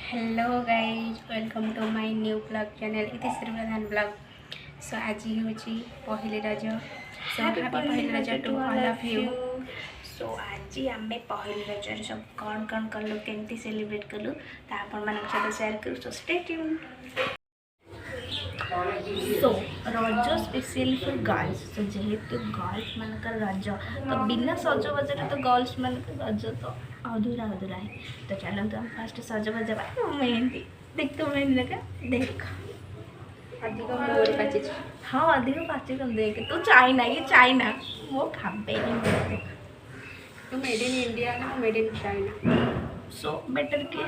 Hello guys welcome to my new blog channel Iti Shri Pradhan blog. सो आज हूँ पहली रज। सो हैप्पी पहली रज टू ऑल ऑफ यू। सो आज आम पहली रज सब कौन कौन कलु केमती सेलिब्रेट कलु आपण मान सहित शेयर करूँ। So stay tuned. सो रज स्पेशल फॉर गर्ल्स। तो जेहेतु गर्ल्स मानकर रज तो बिना सजबाजर तो गर्ल्स मानकर रज तो अधूरा अधूरा है। तो चलते हम फास्ट सजबाज मेहंदी देख। तो मेहंदी लगा देख अधिक मोर पाची। हाँ अधिक पाची कर देख। तू चाइना ये चाइना वो खाबे देख। तो मेड इन इंडिया ना made in China. So better के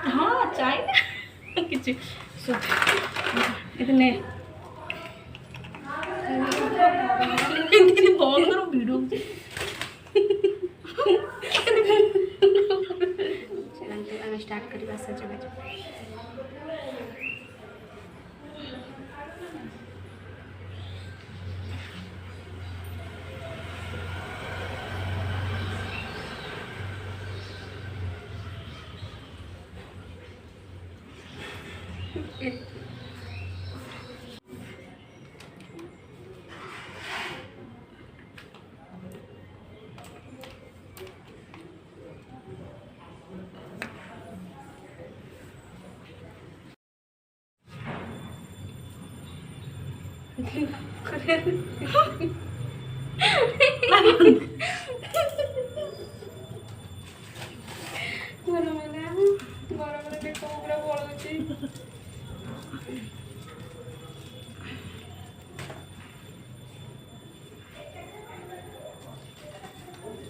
हाँ चाइना किसी सो इतने बहुत करो वीडियो चलते आम स्टार्ट करवा सजबाज।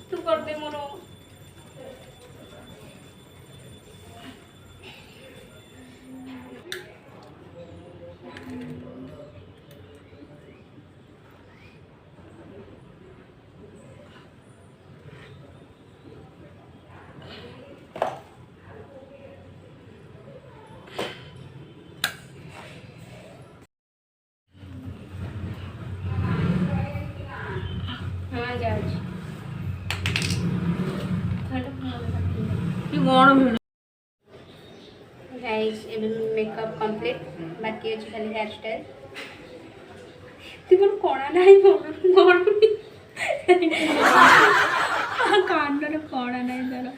तू कर दे मोर गाइस एबे मेकअप कंप्लीट बाकी अछि खाली हेयर स्टाइल। तिमन कोणा नाही मोर कान रे कोणा नाही जरा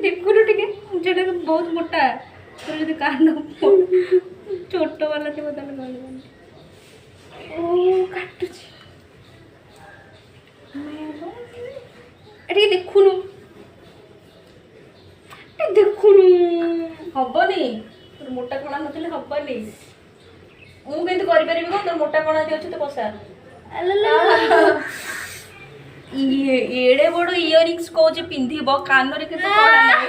देखुनु टिके जेटा बहुत मोटा तो जदी कान छोट वाला थे बदल गल ओ काटु छी एटी देखुनु देखुनु हबनी तोर मोटा कणा नथिले हबनी मु केंत करि परिबे को तोर मोटा कणा दे अछि तो पसा ये एड़े बड़ इयरिंग्स को जे पिंधिबो कान रे के तो कणा नाही।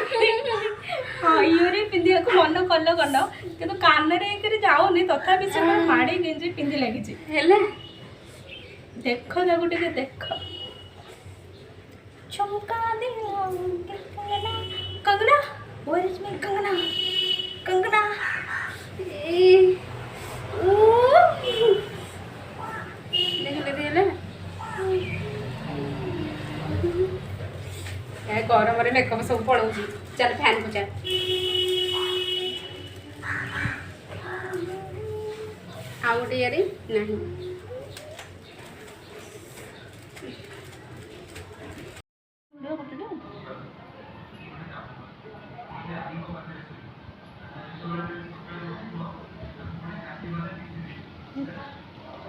हां इयरिंग पिंधिया को मन कल्लो कनो कि तो कान रे करे जाउनी तथापि से माडी गेंजी पिंधि लागि छी हेले देखो जा गुटे के देखो चमका दे Kangana where is my Kangana Kangana देख ले दे ले यार गरम रे मेकअप सब पड़ौ छी। चल फैन को चल आउट यारी नहीं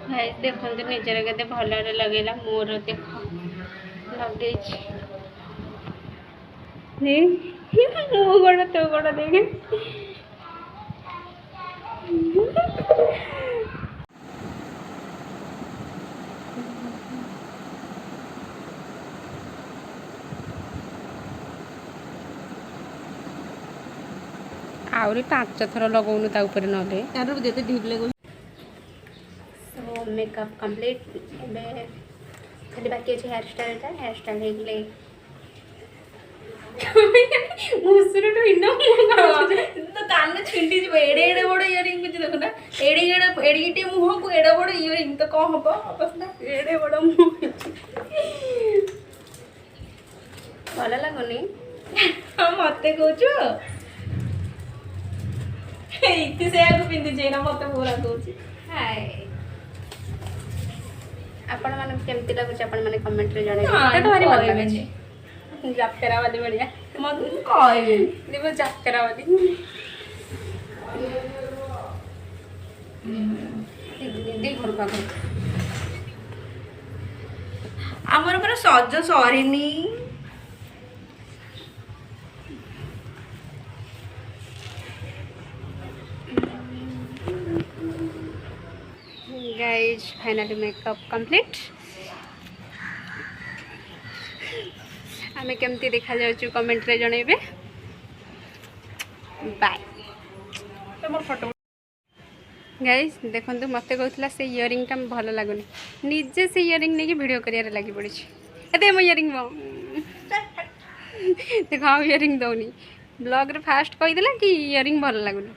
भाई देखते निजर के भल लगेगा मोर देख लगे मो गोड़ तो गोड़ देखे आहरी 5 थर लगौनु ता ऊपर नले यार जेते ढीप लगो। सो मेकअप कंप्लीट एबे खाली बाकी अछि हेयर स्टाइल हे गेले मुसुर तो इनो तो कान छिंडी जे एडे एडे बड़ इयरिंग कुछ देखो ना एडे एडे एडीटे मुंह को एडे बड़ इयरिंग तो कौन हबो बस ना एडे बड़ मुंह भल लागोनी ମତେ କହୁଛୁ ଇତି ସେଇଆକୁ ପିନ୍ଧିଛି ନା ମତେ ପୁରା କହୁଛି। ହାଏ ଆପଣମାନଙ୍କୁ କେମିତି ଲାଗୁଛି ଆପଣମାନେ କମେଣ୍ଟରେ ଜଣେଇବେ। ମତେ ତ ଭାରି ଭଲ ଲାଗୁଛି। ଯାତ୍ରା ବାଲି ଭଳିଆ ମତେ କହିବେନି ଦେବ ଯାତ୍ରା ବାଲି। ଦିଦି ଘରକୁ ଆଗ ଆମର ପୁରା ସଜ ସରିନି। Guys finally makeup complete. आमे केमती देखा जाउछु कमेंट रे जणेबे। बाय तमर फोटो गाइज देखंतु मते कहतला से इयरिंग टा भलो लागुनी निजे से इयरिंग ने की वीडियो करिया रे लागि पड़ी छी एते म इयरिंग मो देखो इयरिंग दउनी ब्लॉग रे फास्ट कहि देला कि इयरिंग भलो लागुनी।